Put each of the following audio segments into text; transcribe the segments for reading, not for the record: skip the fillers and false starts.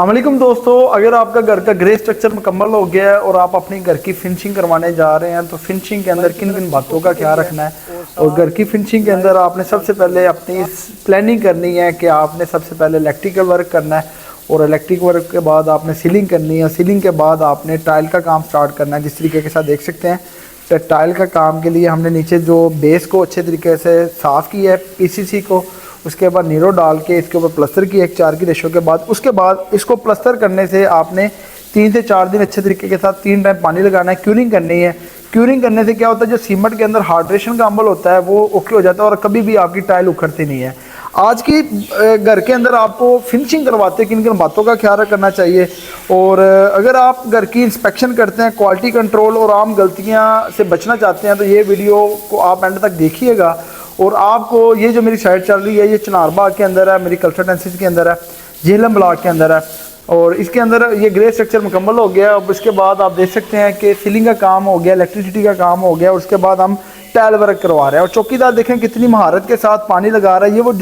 अस्सलामुअलैकुम दोस्तों, अगर आपका घर का ग्रे स्ट्रक्चर मुकम्मल हो गया है और आप अपनी घर की फिनिशिंग करवाने जा रहे हैं तो फिनिशिंग के अंदर किन किन बातों का ख्याल रखना है। और घर की फिनिशिंग के अंदर आपने सबसे पहले अपनी प्लानिंग करनी है कि आपने सबसे पहले इलेक्ट्रिकल वर्क करना है और इलेक्ट्रिक वर्क के बाद आपने सीलिंग करनी है। सीलिंग के बाद आपने टाइल का काम स्टार्ट करना है। जिस तरीके के साथ देख सकते हैं तो टाइल का काम के लिए हमने नीचे जो बेस को अच्छे तरीके से साफ़ किया है पीसीसी को, उसके बाद नीरो डाल के इसके ऊपर प्लस्तर की 1:4 की रेशो के बाद उसके बाद इसको प्लस्तर करने से आपने 3 से 4 दिन अच्छे तरीके के साथ 3 टाइम पानी लगाना है, क्यूरिंग करनी है। क्यूरिंग करने से क्या होता है, जो सीमेंट के अंदर हाइड्रेशन का अमल होता है वो ओके हो जाता है और कभी भी आपकी टाइल उखड़ती नहीं है। आज की घर के अंदर आपको फिनिशिंग करवाते किन किन बातों का ख्याल रखना चाहिए। और अगर आप घर की इंस्पेक्शन करते हैं, क्वालिटी कंट्रोल और आम गलतियां से बचना चाहते हैं तो ये वीडियो को आप एंड तक देखिएगा। और आपको ये जो मेरी साइट चल रही है ये चनारबाग के अंदर है, मेरी कंसल्टेंसी के अंदर है, झेलम ब्लॉक के अंदर है और इसके अंदर ये ग्रे स्ट्रक्चर मुकम्मल हो गया। अब इसके बाद आप देख सकते हैं कि सीलिंग का काम हो गया, इलेक्ट्रिसिटी का काम हो गया और उसके बाद हम टाइल वर्क करवा रहे हैं। और चौकीदार देखें कितनी महारत के साथ पानी लगा रहा है। ये वो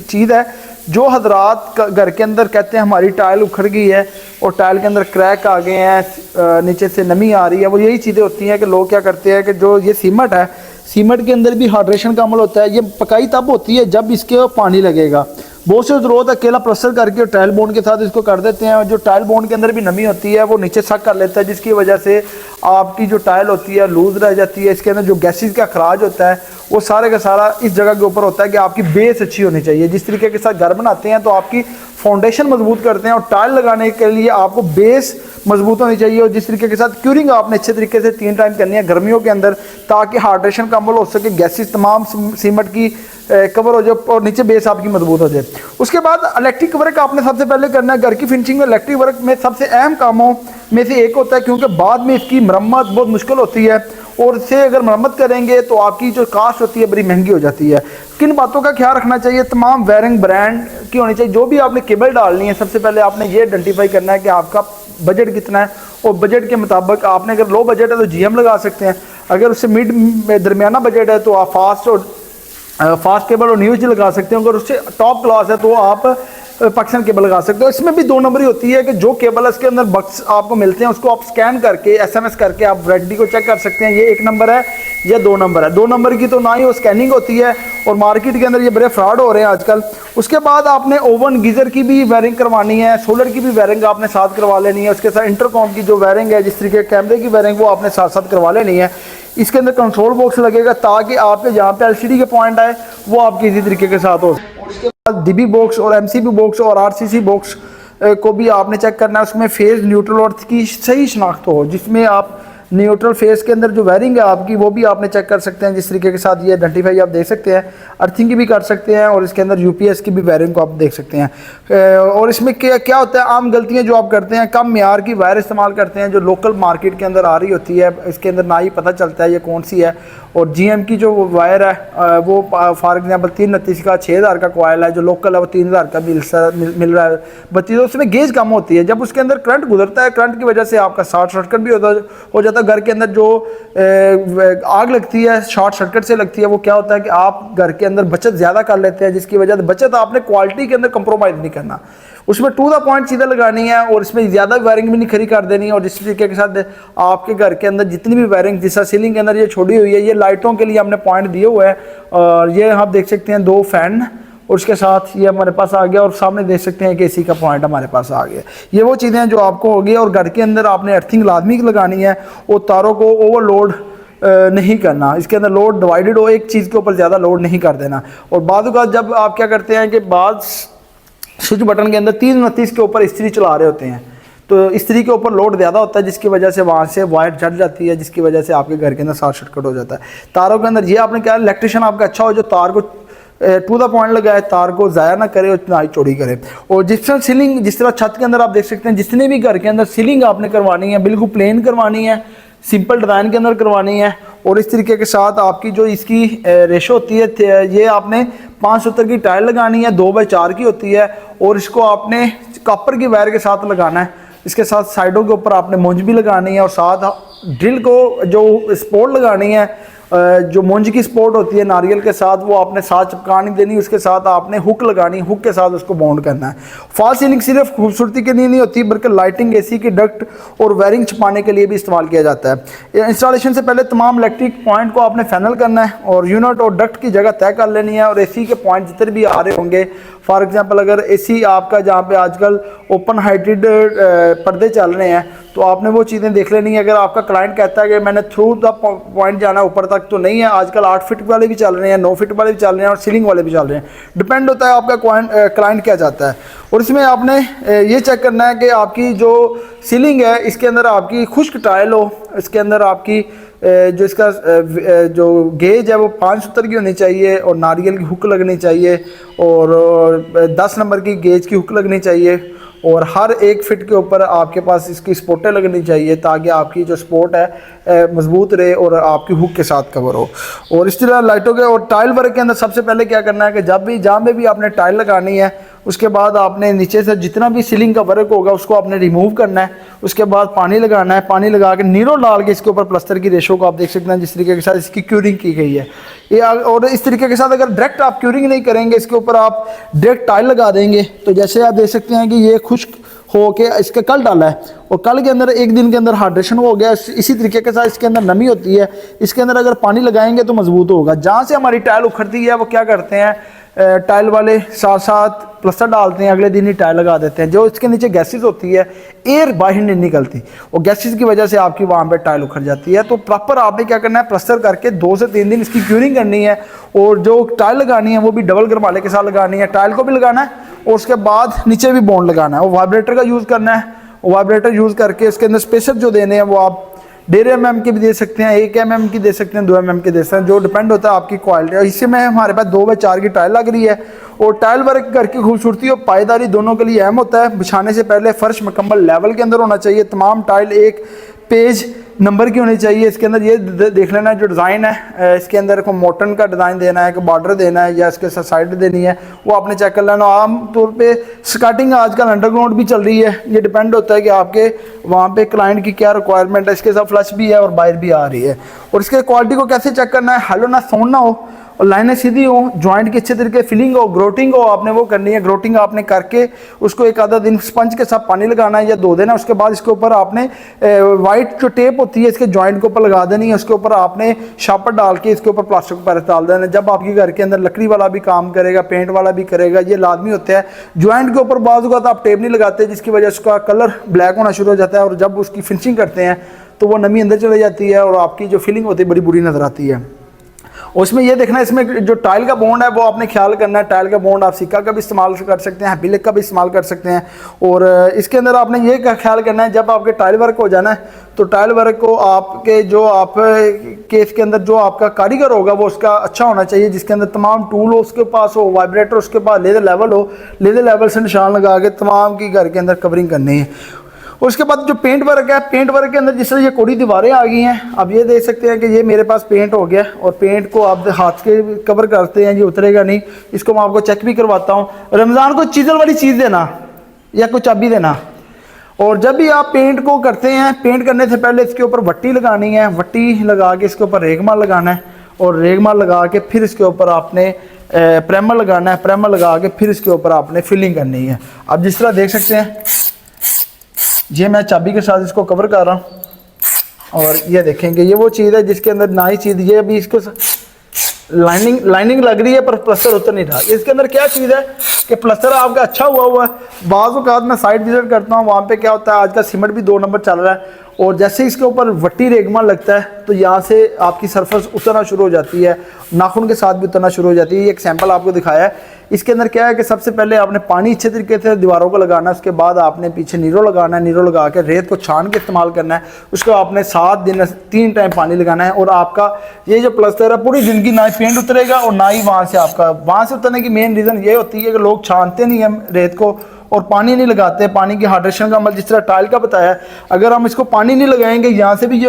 चीज़ है जो हजरात घर के अंदर कहते हैं हमारी टाइल उखड़ गई है और टाइल के अंदर क्रैक आ गए हैं, नीचे से नमी आ रही है। वो यही चीज़ें होती हैं कि लोग क्या करते हैं कि जो ये सीमेंट है, सीमेंट के अंदर भी हाइड्रेशन का अमल होता है। ये पकाई तब होती है जब इसके पानी लगेगा। बहुत से ज़रूरत अकेला प्लस्तर करके टाइल बोर्ड के साथ इसको कर देते हैं और जो टाइल बोर्ड के अंदर भी नमी होती है वो नीचे सक कर लेता है, जिसकी वजह से आपकी जो टाइल होती है लूज रह जाती है। इसके अंदर जो गैसेस का अखराज होता है वो सारे का सारा इस जगह के ऊपर होता है कि आपकी बेस अच्छी होनी चाहिए। जिस तरीके के साथ घर बनाते हैं तो आपकी फाउंडेशन मजबूत करते हैं और टाइल लगाने के लिए आपको बेस मजबूत होनी चाहिए। और जिस तरीके के साथ क्यूरिंग आपने अच्छे तरीके से 3 टाइम करनी है गर्मियों के अंदर, ताकि हाइड्रेशन का अमल हो सके, गैसेस तमाम सीमेंट की कवर हो जाए और नीचे बेस आपकी मजबूत हो जाए। उसके बाद इलेक्ट्रिक वर्क आपने सबसे पहले करना है। घर की फिनिशिंग में इलेक्ट्रिक वर्क में सबसे अहम कामों में से एक होता है, क्योंकि बाद में इसकी मरम्मत बहुत मुश्किल होती है और इससे अगर मरम्मत करेंगे तो आपकी जो कास्ट होती है बड़ी महंगी हो जाती है। किन बातों का ख्याल रखना चाहिए, तमाम वायरिंग ब्रांड की होनी चाहिए। जो भी आपने केबल डालनी है सबसे पहले आपने ये आइडेंटिफाई करना है कि आपका बजट कितना है और बजट के मुताबिक आपने अगर लो बजट है तो जीएम लगा सकते हैं, अगर उससे मिड दरमियाना बजट है तो आप फास्ट केबल और न्यूज लगा सकते हैं, अगर उससे टॉप क्लास है तो आप पाकिस्तान केबल लगा सकते हो। इसमें भी 2 नंबरी होती है कि जो केबल इसके अंदर बक्स आपको मिलते हैं उसको आप स्कैन करके एसएमएस करके आप वैलिडिटी को चेक कर सकते हैं, ये 1 नंबर है या 2 नंबर है। 2 नंबर की तो ना ही वो स्कैनिंग होती है और मार्केट के अंदर ये बड़े फ्रॉड हो रहे हैं आजकल। उसके बाद आपने ओवन गीज़र की भी वायरिंग करवानी है, सोलर की भी वायरिंग आपने साथ करवा लेनी है। उसके साथ इंटरकॉम की जो वायरिंग है, जिस तरीके कैमरे की वायरिंग, वो आपने साथ साथ करवा लेनी है। इसके अंदर कंट्रोल बॉक्स लगेगा ताकि आपके जहाँ पे एलसीडी के पॉइंट आए वो आपके इसी तरीके के साथ हो। उसके बाद डीबी बॉक्स और एमसीबी बॉक्स और आरसीसी बॉक्स को भी आपने चेक करना है। उसमें फेज न्यूट्रल और की सही शनाख्त हो, जिसमें आप न्यूट्रल फेस के अंदर जो वायरिंग है आपकी वो भी आपने चेक कर सकते हैं। जिस तरीके के साथ ये आइडेंटिफाई आप देख सकते हैं, अर्थिंग की भी कर सकते हैं और इसके अंदर यूपीएस की भी वायरिंग को आप देख सकते हैं। और इसमें क्या होता है, आम गलतियां जो आप करते हैं, कम म्यार की वायर इस्तेमाल करते हैं जो लोकल मार्केट के अंदर आ रही होती है। इसके अंदर ना ही पता चलता है ये कौन सी है। और जीएम की जो वायर है वो फॉर एग्जाम्पल 329 का 6000 का कॉयल है, जो लोकल है वो 3000 का मिल रहा है बत्ती, तो उसमें गेज कम होती है। जब उसके अंदर करंट गुजरता है, करंट की वजह से आपका शॉर्ट सर्किट भी हो जाता है। घर के अंदर जो आग लगती है शॉर्ट सर्किट से लगती है, वो क्या होता है कि आप घर के अंदर बचत ज़्यादा कर लेते हैं, जिसकी वजह से बचत आपने क्वालिटी के अंदर कंप्रोमाइज़ नहीं करना, उसमें टू द पॉइंट सीधा लगानी है और इसमें ज़्यादा वायरिंग भी नहीं खरी कर देनी है। और जिस तरीके के साथ आपके घर के अंदर जितनी भी वायरिंग, जैसा सीलिंग के अंदर ये छोड़ी हुई है, ये लाइटों के लिए हमने पॉइंट दिए हुए हैं और ये आप देख सकते हैं 2 फैन और उसके साथ ये हमारे पास आ गया और सामने देख सकते हैं कि एसी का पॉइंट हमारे पास आ गया। ये वो चीज़ें जो आपको होगी। और घर के अंदर आपने अर्थिंग लाजमी लगानी है और तारों को ओवरलोड नहीं करना, इसके अंदर लोड डिवाइडेड हो, एक चीज़ के ऊपर ज़्यादा लोड नहीं कर देना। और बाद जब आप क्या करते हैं कि बाद स्विच बटन के अंदर 329 के ऊपर इस्त्री चला रहे होते हैं तो इस्त्री के ऊपर लोड ज़्यादा होता है, जिसकी वजह से वहाँ से वायर जट जाती है, जिसकी वजह से आपके घर के अंदर शॉर्ट सर्किट हो जाता है। तारों के अंदर ये आपने क्या, इलेक्ट्रिशियन आपका अच्छा हो जो तार को टू द पॉइंट लगाए, तार को ज़ाया ना करे और ना ही चौड़ी करे। और जिस तरह सीलिंग, जिस तरह छत के अंदर आप देख सकते हैं, जितने भी घर के अंदर सीलिंग आपने करवानी है बिल्कुल प्लेन करवानी है, सिंपल डिज़ाइन के अंदर करवानी है। और इस तरीके के साथ आपकी जो इसकी रेशो होती है, ये आपने 570 की टाइल लगानी है, 2x4 की होती है और इसको आपने कॉपर की वायर के साथ लगाना है। इसके साथ साइडों के ऊपर आपने मुंज भी लगानी है और साथ ड्रिल को जो स्पोर्ट लगानी है जो मूंज की सपोर्ट होती है नारियल के साथ, वो आपने साथ चिपका नहीं देनी, उसके साथ आपने हुक लगानी, हुक के साथ उसको बाउंड करना है। फॉल सीलिंग सिर्फ खूबसूरती के लिए नहीं होती बल्कि लाइटिंग, एसी की डक्ट और वायरिंग छुपाने के लिए भी इस्तेमाल किया जाता है। इंस्टॉलेशन से पहले तमाम इलेक्ट्रिक पॉइंट को आपने फाइनल करना है और यूनिट और डक्ट की जगह तय कर लेनी है, और एसी के पॉइंट जितने भी आ रहे होंगे, फॉर एग्जांपल अगर एसी आपका जहाँ पे आजकल ओपन हाइटेड पर्दे चल रहे हैं तो आपने वो चीज़ें देख लेनी है। अगर आपका क्लाइंट कहता है कि मैंने थ्रू द पॉइंट जाना है ऊपर तक, तो नहीं है, आजकल 8 फीट वाले भी चल रहे हैं, 9 फीट वाले भी चल रहे हैं और सीलिंग वाले भी चल रहे हैं, डिपेंड होता है आपका क्लाइंट क्या चाहता है। और इसमें आपने ये चेक करना है कि आपकी जो सीलिंग है इसके अंदर आपकी खुश्क टाइल हो, इसके अंदर आपकी जो इसका जो गेज है वो 5 सूत्र की होनी चाहिए और नारियल की हुक लगनी चाहिए और 10 नंबर की गेज की हुक लगनी चाहिए और हर 1 फीट के ऊपर आपके पास इसकी स्पोर्टें लगनी चाहिए ताकि आपकी जो स्पोर्ट है मजबूत रहे और आपकी हुक के साथ कवर हो। और इस तरह लाइटों के और टाइल वर्क के अंदर सबसे पहले क्या करना है कि जब भी जहाँ में भी आपने टाइल लगानी है उसके बाद आपने नीचे से जितना भी सीलिंग का वर्क होगा उसको आपने रिमूव करना है, उसके बाद पानी लगाना है, पानी लगा के नीरो डाल के इसके ऊपर प्लास्टर की रेशो को आप देख सकते हैं जिस तरीके के साथ इसकी क्यूरिंग की गई है ये। और इस तरीके के साथ अगर डायरेक्ट आप क्यूरिंग नहीं करेंगे, इसके ऊपर आप डायरेक्ट टाइल लगा देंगे, तो जैसे आप देख सकते हैं कि ये खुश्क हो के इसका कल डाला है और कल के अंदर 1 दिन के अंदर हाइड्रेशन हो गया। इसी तरीके के साथ इसके अंदर नमी होती है, इसके अंदर अगर पानी लगाएंगे तो मजबूत होगा। जहाँ से हमारी टाइल उखड़ती है वो क्या करते हैं, टाइल वाले साथ साथ प्लास्टर डालते हैं, अगले दिन ही टाइल लगा देते हैं। जो इसके नीचे गैसेस होती है, एयर बाहर नहीं निकलती और गैसेस की वजह से आपकी वहाँ पे टाइल उखड़ जाती है। तो प्रॉपर आपने क्या करना है, प्लास्टर करके 2 से 3 दिन इसकी क्यूरिंग करनी है और जो टाइल लगानी है वो भी डबल गरमाले के साथ लगानी है, टाइल को भी लगाना है और उसके बाद नीचे भी बॉन्ड लगाना है। वो वाइब्रेटर का यूज़ करना है, वाइब्रेटर यूज़ करके इसके अंदर स्पेसर जो देने हैं वो आप 1.5 mm के भी दे सकते हैं, 1 mm की दे सकते हैं, 2 mm के दे सकते हैं, जो डिपेंड होता है आपकी क्वालिटी। इसी में हमारे पास 2x4 की टाइल लग रही है और टाइल वर्क घर की खूबसूरती और पायदारी दोनों के लिए अहम होता है। बिछाने से पहले फर्श मुकम्मल लेवल के अंदर होना चाहिए, तमाम टाइल 1 पेज नंबर की होनी चाहिए। इसके अंदर ये देख लेना जो डिज़ाइन है इसके अंदर को मोटन का डिज़ाइन देना है कि बॉर्डर देना है या इसके साथ साइड देनी है, वो आपने चेक कर लेना। आम तौर पे स्कर्टिंग आजकल अंडरग्राउंड भी चल रही है, ये डिपेंड होता है कि आपके वहाँ पे क्लाइंट की क्या रिक्वायरमेंट है। इसके साथ फ्लश भी है और बाहर भी आ रही है। और इसके क्वालिटी को कैसे चेक करना है, हेलो ना साउंड ना हो और लाइनें सीधी हो, जॉइंट की अच्छे तरीके फिलिंग हो, ग्रोटिंग हो, आपने वो करनी है। ग्रोटिंग आपने करके उसको 1 आधा दिन स्पंज के साथ पानी लगाना है या 2 दिन है। उसके बाद इसके ऊपर आपने वाइट जो टेप होती है इसके जॉइंट के ऊपर लगा देनी है, उसके ऊपर आपने शापर डाल के इसके ऊपर प्लास्टिक पर डाल देना है। जब आपके घर के अंदर लकड़ी वाला भी काम करेगा, पेंट वाला भी करेगा, ये लाजमी होता है। जॉइंट के ऊपर बाज़ औक़ात आप टेप नहीं लगाते जिसकी वजह से उसका कलर ब्लैक होना शुरू हो जाता है और जब उसकी फिनिशिंग करते हैं तो वो नमी अंदर चली जाती है और आपकी जो फिलिंग होती है बड़ी बुरी नज़र आती है। उसमें ये देखना है, इसमें जो टाइल का बॉन्ड है वो आपने ख्याल करना है। टाइल का बॉन्ड आप सिक्का का भी इस्तेमाल कर सकते हैं, हैप्पीलिक का भी इस्तेमाल कर सकते हैं। और इसके अंदर आपने ये ख्याल करना है, जब आपके टाइल वर्क हो जाना है तो टाइल वर्क को आपके जो आप केस के अंदर जो आपका कारीगर होगा वो उसका अच्छा होना चाहिए, जिसके अंदर तमाम टूल हो उसके पास हो, वाइब्रेटर उसके पास, लेज़र लेवल हो, लेज़र लेवल से निशान लगा के तमाम की घर के अंदर कवरिंग करनी है। और उसके बाद जो पेंट वर्क है, पेंट वर्क के अंदर जिस तरह ये कोड़ी दीवारें आ गई हैं, अब ये देख सकते हैं कि ये मेरे पास पेंट हो गया और पेंट को आप हाथ के कवर करते हैं, ये उतरेगा नहीं। इसको मैं आपको चेक भी करवाता हूँ। रमज़ान को चीज़ल वाली चीज़ देना या कोई चाबी देना। और जब भी आप पेंट को करते हैं, पेंट करने से पहले इसके ऊपर वट्टी लगानी है, वट्टी लगा के इसके ऊपर रेगमाल लगाना है और रेगमाल लगा के फिर इसके ऊपर आपने प्राइमर लगाना है, प्राइमर लगा के फिर इसके ऊपर आपने फिलिंग करनी है। अब जिस तरह देख सकते हैं ये मैं चाबी के साथ इसको कवर कर रहा हूँ और ये देखेंगे ये वो चीज़ है जिसके अंदर ना ही चीज़, ये अभी इसको लाइनिंग लग रही है पर प्लास्टर उतर नहीं रहा। इसके अंदर क्या चीज़ है कि प्लास्टर आपका अच्छा हुआ है। बाज़ औक़ात मैं साइड विजिट करता हूँ, वहाँ पे क्या होता है आजकल सीमेंट भी 2 नंबर चल रहा है और जैसे इसके ऊपर वट्टी रेगमाल लगता है तो यहाँ से आपकी सरफेस उतरना शुरू हो जाती है, नाखून के साथ भी उतरना शुरू हो जाती है। ये एक सैंपल आपको दिखाया है। इसके अंदर क्या है कि सबसे पहले आपने पानी अच्छे तरीके से दीवारों को लगाना है, उसके बाद आपने पीछे नीरो लगाना है, नीरो लगा के रेत को छान के इस्तेमाल करना है। उसको आपने 7 दिन 3 टाइम पानी लगाना है और आपका ये जो प्लास्टर है पूरी ज़िंदगी ना ही पेंट उतरेगा और ना ही वहाँ से उतरने की मेन रीज़न ये होती है कि लोग छानते नहीं हैं रेत को और पानी नहीं लगाते। पानी की हाइड्रेशन का अमल जिस तरह टाइल का बताया, अगर हम इसको पानी नहीं लगाएंगे यहाँ से भी ये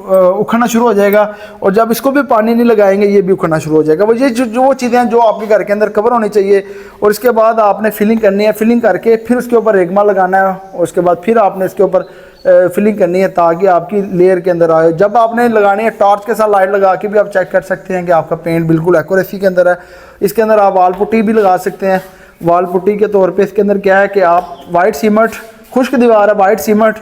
उखड़ना शुरू हो जाएगा, और जब इसको भी पानी नहीं लगाएंगे ये भी उखड़ना शुरू हो जाएगा। वो ये जो चीज़ें हैं जो आपके घर के अंदर कवर होनी चाहिए। और इसके बाद आपने फिलिंग करनी है, फिलिंग करके फिर उसके ऊपर रेगमा लगाना है, और उसके बाद फिर आपने इसके ऊपर फिलिंग करनी है ताकि आपकी लेयर के अंदर आए। जब आपने लगानी है टॉर्च के साथ लाइट लगा के भी आप चेक कर सकते हैं कि आपका पेंट बिल्कुल एक्यूरेसी के अंदर है। इसके अंदर आप वाल पुट्टी भी लगा सकते हैं। वाल पुट्टी के तौर पे इसके अंदर क्या है कि आप वाइट सीमेंट, खुश्क दीवार है वाइट सीमेंट,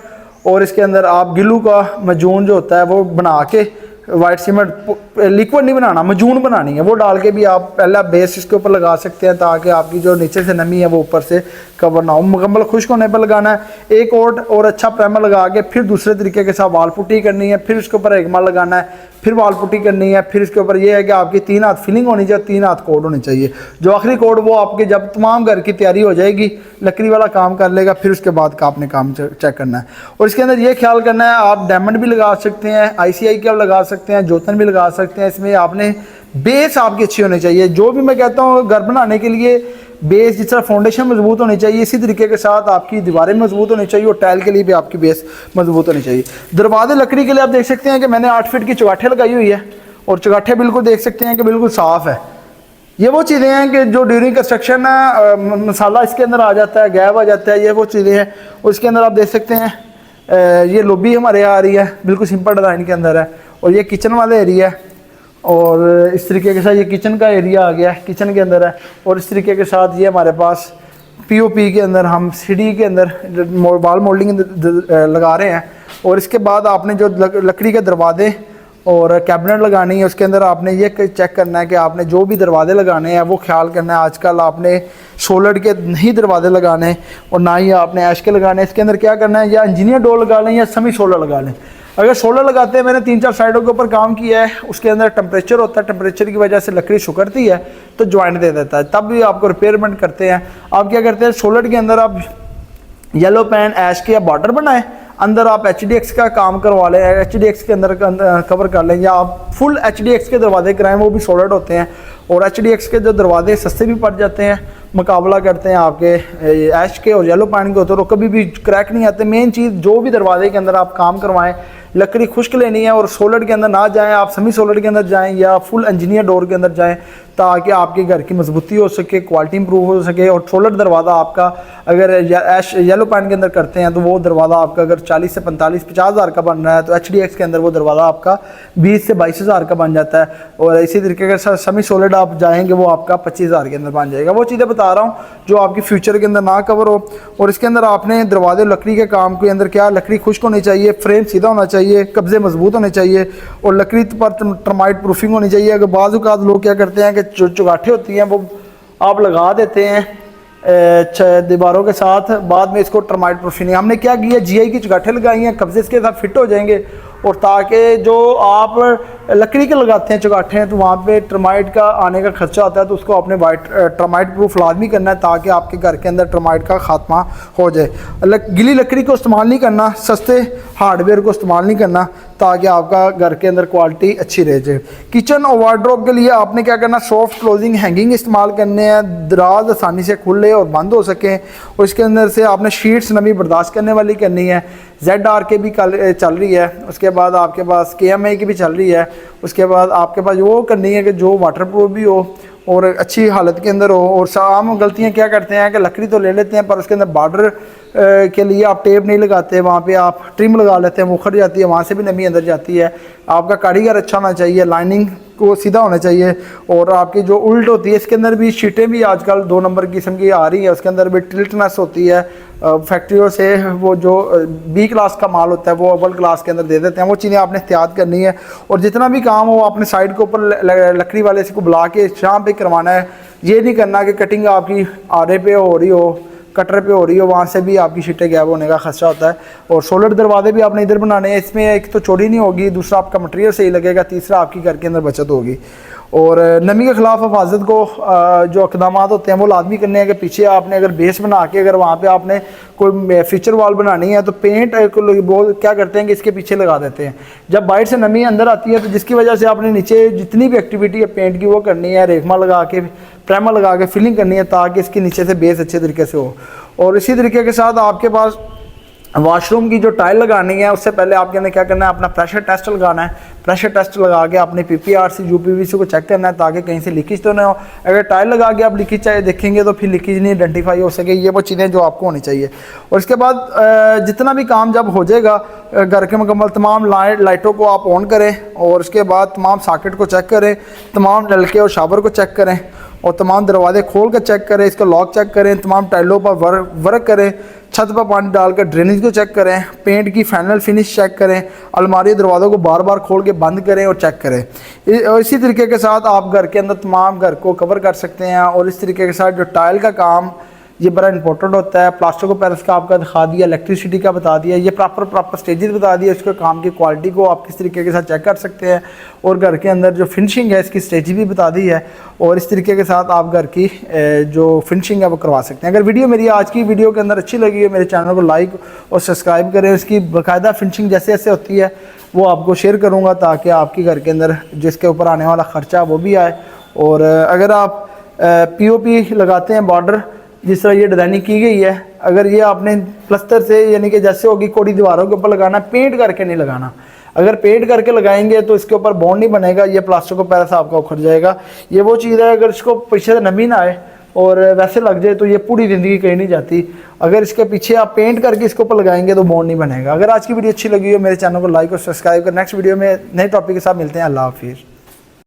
और इसके अंदर आप गिलू का मजून जो होता है वो बना के, वाइट सीमेंट लिक्विड नहीं बनाना, मजून बनानी है, वो डाल के भी आप पहला बेस इसके ऊपर लगा सकते हैं ताकि आपकी जो नीचे से नमी है वो ऊपर से कवर ना हो। मुकम्मल खुश्क होने पर लगाना है। एक और अच्छा प्राइमर लगा के फिर दूसरे तरीके के साथ वाल पुट्टी करनी है, फिर उसके ऊपर रेगमा लगाना है, फिर वाल पुट्टी करनी है। फिर इसके ऊपर ये है कि आपकी 3 हाथ फिलिंग होनी चाहिए, 3 हाथ कोड होने चाहिए। जो आखिरी कोड वो आपके जब तमाम घर की तैयारी हो जाएगी, लकड़ी वाला काम कर लेगा, फिर उसके बाद का आपने काम चेक करना है। और इसके अंदर ये ख्याल करना है, आप डायमंड भी लगा सकते हैं, ICI के आप लगा सकते हैं, जोतन भी लगा सकते हैं। इसमें आपने बेस आपकी अच्छी होनी चाहिए। जो भी मैं कहता हूँ घर बनाने के लिए बेस, जिस तरह फाउंडेशन मजबूत होनी चाहिए, इसी तरीके के साथ आपकी दीवारें मजबूत होनी चाहिए, और टाइल के लिए भी आपकी बेस मजबूत होनी चाहिए। दरवाजे लकड़ी के लिए आप देख सकते हैं कि मैंने 8 फीट की चौगाठे लगाई हुई है, और चौगाठे बिल्कुल देख सकते हैं कि बिल्कुल साफ़ है। ये वो चीज़ें हैं कि जो ड्यूरिंग कंस्ट्रक्शन मसाला इसके अंदर आ जाता है, गैप आ जाता है, ये वो चीज़ें हैं। उसके अंदर आप देख सकते हैं ये लॉबी हमारे यहाँ आ रही है, बिल्कुल सिंपल डिज़ाइन के अंदर है, और ये किचन वाला एरिया है, और इस तरीके के साथ ये किचन का एरिया आ गया है, किचन के अंदर है। और इस तरीके के साथ ये हमारे पास POP के अंदर हम सीढ़ी के अंदर वॉल मोल्डिंग लगा रहे हैं। और इसके बाद आपने जो लकड़ी के दरवाजे और कैबिनेट लगानी है, उसके अंदर आपने ये चेक करना है कि आपने जो भी दरवाजे लगाने हैं वो ख्याल करना है। आजकल आपने सोलर के नहीं दरवाजे लगाने और ना ही आपने ऐश के लगाने। इसके अंदर क्या करना है, या इंजीनियर डोर लगा लें या सेमी सोलर लगा लें। अगर सोलर लगाते हैं, मैंने 3-4 साइडों के ऊपर काम किया है, उसके अंदर टेम्परेचर होता है, टेम्परेचर की वजह से लकड़ी सुखड़ती है तो ज्वाइंट दे देता है, तब भी आपको रिपेयरमेंट करते हैं। आप क्या करते हैं, सोलर के अंदर आप येलो पेन ऐश के या बॉर्डर बनाए, अंदर आप HDX का काम करवा लें, HDX के अंदर कवर कर लें, या आप फुल HDX के दरवाजे कराएं, वो भी सोलर होते हैं। और HDX के जो दरवाजे सस्ते भी पड़ जाते हैं, मुकाबला करते हैं आपके ऐश के और येलो पेन के होते हैं, और कभी भी क्रैक नहीं आते। मेन चीज़ जो भी दरवाजे के अंदर आप काम करवाएं, लकड़ी खुश्क लेनी है, और सोलर के अंदर ना जाएं, आप सेमी सोलर के अंदर जाएं या फुल इंजीनियर डोर के अंदर जाएं, ताकि आपके घर की मजबूती हो सके, क्वालिटी इंप्रूव हो सके। और सोलर दरवाज़ा आपका अगर ऐश येलो पेन के अंदर करते हैं तो वो दरवाज़ा आपका अगर 40 से 45-50 हज़ार का बन रहा है, तो HDX के अंदर वो दरवाज़ा आपका 20 से 22 हज़ार का बन जाता है। और इसी तरीके के साथ सेमी सोलिड आप जाएंगे वो आपका 25 हज़ार के अंदर बन जाएगा। वो चीज़ें बता रहा हूँ जो आपकी फ्यूचर के अंदर ना कवर हो। और इसके अंदर आपने दरवाजे लकड़ी के काम के अंदर क्या, लकड़ी खुश्क होनी चाहिए, फ्रेम सीधा होना चाहिए, कब्जे मजबूत होने चाहिए, और लकड़ी पर टर्माइट प्रूफिंग होनी चाहिए। अगर बाज़ औक़ात लोग क्या करते हैं कि जो चौगाठे होती हैं वो आप लगा देते हैं दीवारों के साथ, बाद में इसको टर्माइट प्रूफिंग नहीं। हमने क्या किया, GI की चौगाठे लगाई हैं, कब्जे इसके साथ फिट हो जाएंगे, और ताकि जो आप लकड़ी के लगाते हैं चौगाठे हैं तो वहाँ पे टर्माइट का आने का खर्चा होता है, तो उसको आपने वाइट टर्माइट प्रूफ लाजमी करना है ताकि आपके घर के अंदर टर्माइट का खात्मा हो जाए। गीली लकड़ी को इस्तेमाल नहीं करना, सस्ते हार्डवेयर को इस्तेमाल नहीं करना, ताकि आपका घर के अंदर क्वालिटी अच्छी रह जाए। किचन और वार्डरोब के लिए आपने क्या करना, सॉफ्ट क्लोजिंग हैंगिंग इस्तेमाल करने हैं, दराज आसानी से खुले और बंद हो सकें। और इसके अंदर से आपने शीट्स नमी बर्दाश्त करने वाली करनी है। ZR भी चल रही है, उसके बाद आपके पास KMA की भी चल रही है। उसके बाद आपके पास वो करनी है कि जो वाटर प्रूफ भी हो और अच्छी हालत के अंदर हो। और आम गलतियाँ क्या करते हैं कि लकड़ी तो ले लेते हैं पर उसके अंदर बॉर्डर के लिए आप टेप नहीं लगाते, वहाँ पे आप ट्रिम लगा लेते हैं, वो उखड़ जाती है, वहाँ से भी नमी अंदर जाती है। आपका कारीगर अच्छा होना चाहिए, लाइनिंग को सीधा होना चाहिए। और आपकी जो उल्ट होती है, इसके अंदर भी शीटें भी आजकल 2 नंबर किस्म की आ रही है, उसके अंदर भी टिल्टनेस होती है। फैक्ट्रियों से वो जो B क्लास का माल होता है वो अव्वल क्लास के अंदर दे देते हैं। वो चीज़ें आपने एहतियात करनी है। और जितना भी काम हो आपने साइड के ऊपर लकड़ी वाले से को बुला के शाम पे करवाना है। ये नहीं करना कि कटिंग आपकी आरे पे हो रही हो, कटर पे हो रही हो, वहाँ से भी आपकी शीटें गैप होने का खर्चा होता है। और सोलर दरवाजे भी आपने इधर बनाने हैं, इसमें एक तो चोरी नहीं होगी, दूसरा आपका मटेरियल सही लगेगा, तीसरा आपकी घर के अंदर बचत होगी। और नमी के ख़िलाफ़ हिफाजत को जो इक़दाम होते हैं वो लाजमी करने हैं कि पीछे आपने अगर बेस बना के अगर वहाँ पे आपने कोई फीचर वॉल बनानी है तो पेंट वो क्या करते हैं कि इसके पीछे लगा देते हैं। जब बाहर से नमी अंदर आती है तो जिसकी वजह से आपने नीचे जितनी भी एक्टिविटी है पेंट की वो करनी है, रेगमा लगा के प्राइमर लगा के फिलिंग करनी है ताकि इसके नीचे से बेस अच्छे तरीके से हो। और इसी तरीके के साथ आपके पास वॉशरूम की जो टाइल लगानी है उससे पहले आपके अंदर क्या करना है, अपना प्रेशर टेस्ट लगाना है। प्रेशर टेस्ट लगा के अपने PPRC UPVC को चेक करना है ताकि कहीं से लीकेज तो ना हो। अगर टाइल लगा के आप लीकेज चाहे देखेंगे तो फिर लीकेज नहीं आइडेंटिफाई हो सके। ये वो चीज़ें जो आपको होनी चाहिए। और इसके बाद जितना भी काम जब हो जाएगा घर के मुकम्मल, तमाम लाइटों को आप ऑन करें और उसके बाद तमाम सॉकेट को चेक करें, तमाम नलके और शावर को चेक करें और तमाम दरवाजे खोल कर चेक करें, इसका लॉक चेक करें, तमाम टाइलों पर वर्क करें, छत पर पानी डालकर ड्रेनेज को चेक करें, पेंट की फाइनल फिनिश चेक करें, अलमारी दरवाज़ों को बार बार खोल के बंद करें और चेक करें। और इसी तरीके के साथ आप घर के अंदर तमाम घर को कवर कर सकते हैं। और इस तरीके के साथ जो टाइल का काम ये बड़ा इंपॉर्टेंट होता है। प्लास्टर को पैरस का आपका दिखा दिया, इलेक्ट्रिसिटी का बता दिया, ये प्रॉपर स्टेजेस बता दिया, इसके काम की क्वालिटी को आप किस तरीके के साथ चेक कर सकते हैं। और घर के अंदर जो फिनिशिंग है इसकी स्टेज भी बता दी है। और इस तरीके के साथ आप घर की जो फिनिशिंग है वो करवा सकते हैं। अगर वीडियो मेरी आज की वीडियो के अंदर अच्छी लगी है, मेरे चैनल को लाइक और सब्सक्राइब करें। इसकी बाकायदा फिनिशिंग जैसे जैसे होती है वो आपको शेयर करूँगा ताकि आपके घर के अंदर जिसके ऊपर आने वाला ख़र्चा वो भी आए। और अगर आप POP लगाते हैं बॉर्डर जिस तरह ये डिज़ाइनिंग की गई है, अगर ये आपने प्लस्तर से यानी कि जैसे होगी कोड़ी दीवारों के ऊपर लगाना, पेंट करके नहीं लगाना। अगर पेंट करके लगाएंगे तो इसके ऊपर बॉन्ड नहीं बनेगा, ये प्लास्टर को पैर से आपका उखड़ जाएगा। ये वो चीज़ है, अगर इसको पीछे से नमी ना आए और वैसे लग जाए तो ये पूरी ज़िंदगी कहीं नहीं जाती। अगर इसके पीछे आप पेंट करके इसके ऊपर लगाएंगे तो बॉन्ड नहीं बनेगा। अगर आज की वीडियो अच्छी लगी हो मेरे चैनल को लाइक और सब्सक्राइब कर। नेक्स्ट वीडियो में नए टॉपिक के साथ मिलते हैं। अल्लाह हाफिज़।